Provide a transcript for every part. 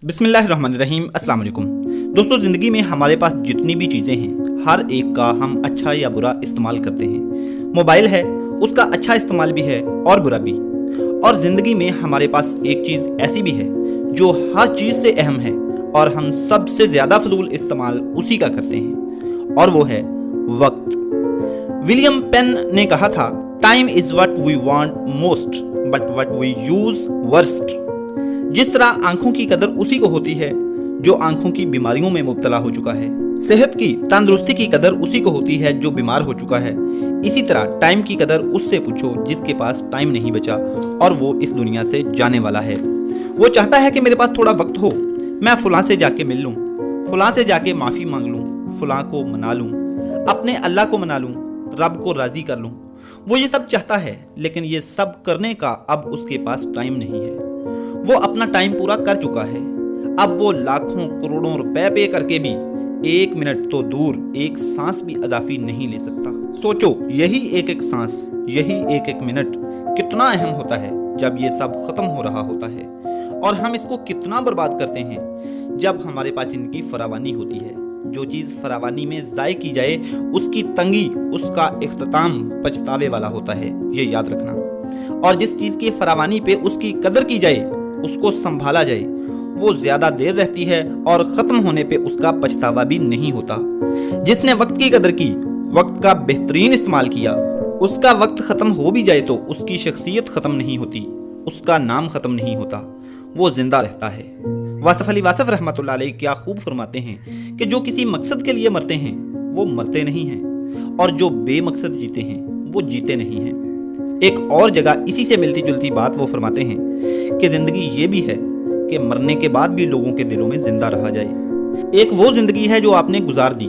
बिस्मिल्लाहिर्रहमानिर्रहीम। अस्सलाम वालेकुम दोस्तों, ज़िंदगी में हमारे पास जितनी भी चीज़ें हैं हर एक का हम अच्छा या बुरा इस्तेमाल करते हैं। मोबाइल है, उसका अच्छा इस्तेमाल भी है और बुरा भी। और ज़िंदगी में हमारे पास एक चीज़ ऐसी भी है जो हर चीज़ से अहम है और हम सबसे ज़्यादा फजूल इस्तेमाल उसी का करते हैं, और वो है वक्त। विलियम पेन ने कहा था, time is what we want most but what we use worst. जिस तरह आंखों की कदर उसी को होती है जो आंखों की बीमारियों में मुब्तला हो चुका है, सेहत की तंदुरुस्ती की कदर उसी को होती है जो बीमार हो चुका है, इसी तरह टाइम की कदर उससे पूछो जिसके पास टाइम नहीं बचा और वो इस दुनिया से जाने वाला है। वो चाहता है कि मेरे पास थोड़ा वक्त हो, मैं फलां से जाके मिल लूँ, फलां से जाके माफ़ी मांग लूँ, फलां को मना लूँ, अपने अल्लाह को मना लूँ, रब को राज़ी कर लूँ। वो ये सब चाहता है, लेकिन ये सब करने का अब उसके पास टाइम नहीं है। वो अपना टाइम पूरा कर चुका है। अब वो लाखों करोड़ों रुपए पे करके भी एक मिनट तो दूर एक सांस भी अजाफी नहीं ले सकता। सोचो, यही एक एक सांस, यही एक एक मिनट कितना अहम होता है जब ये सब खत्म हो रहा होता है, और हम इसको कितना बर्बाद करते हैं जब हमारे पास इनकी फरावानी होती है। जो चीज़ फरावानी में ज़ाय की जाए उसकी तंगी, उसका इख्तिताम पछतावे वाला होता है, ये याद रखना। और जिस चीज़ की फरावानी पे उसकी कदर की जाए, उसको संभाला जाए, वो ज्यादा देर रहती है और खत्म होने पे उसका पछतावा भी नहीं होता। जिसने वक्त की कदर की, वक्त का बेहतरीन इस्तेमाल किया, उसका वक्त खत्म हो भी जाए तो उसकी शख्सियत खत्म नहीं होती, उसका नाम खत्म नहीं होता, वो जिंदा रहता है। वासफ अली वासफ रहमतुल्लाह अलैह क्या खूब फरमाते हैं कि जो किसी मकसद के लिए मरते हैं वो मरते नहीं हैं, और जो बेमकसद जीते हैं वो जीते नहीं हैं। एक और जगह इसी से मिलती जुलती बात वो फरमाते हैं कि जिंदगी ये भी है कि मरने के बाद भी लोगों के दिलों में जिंदा रहा जाए। एक वो जिंदगी है जो आपने गुजार दी,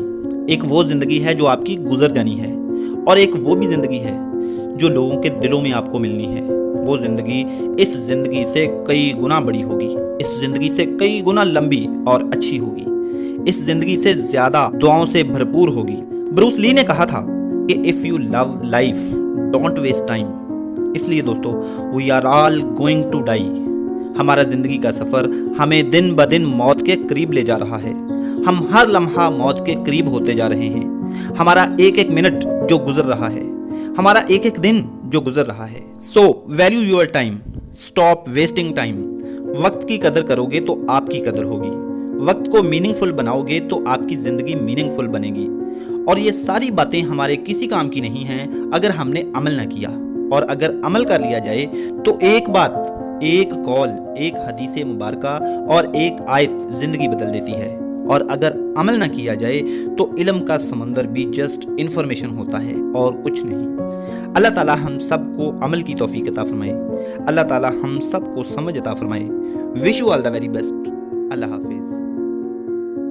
एक वो जिंदगी है जो आपकी गुजर जानी है, और एक वो भी जिंदगी है जो लोगों के दिलों में आपको मिलनी है। वो जिंदगी इस जिंदगी से कई गुना बड़ी होगी, इस जिंदगी से कई गुना लंबी और अच्छी होगी, इस जिंदगी से ज्यादा दुआओं से भरपूर होगी। ब्रूस ली ने कहा था कि if you love life don't waste time. इसलिए दोस्तों, we are all going to die. हमारा जिंदगी का सफर हमें दिन ब दिन मौत के करीब ले जा रहा है। हम हर लम्हा मौत के करीब होते जा रहे हैं। हमारा एक एक मिनट जो गुजर रहा है, हमारा एक एक दिन जो गुजर रहा है। So value your time, stop wasting time. वक्त की कदर करोगे तो आपकी कदर होगी, वक्त को मीनिंगफुल बनाओगे तो आपकी जिंदगी मीनिंगफुल बनेगी। और ये सारी बातें हमारे किसी काम की नहीं हैं अगर हमने अमल न किया, और अगर अमल कर लिया जाए तो एक बात, एक कॉल, एक हदीस मुबारका और एक आयत जिंदगी बदल देती है। और अगर अमल न किया जाए तो इल्म का समंदर भी जस्ट इंफॉर्मेशन होता है और कुछ नहीं। अल्लाह ताला हम सबको अमल की तौफीक अता फरमाए, अल्लाह ताला हम सबको समझ अता फरमाए। Wish you all the very best. अल्लाह हाफिज़।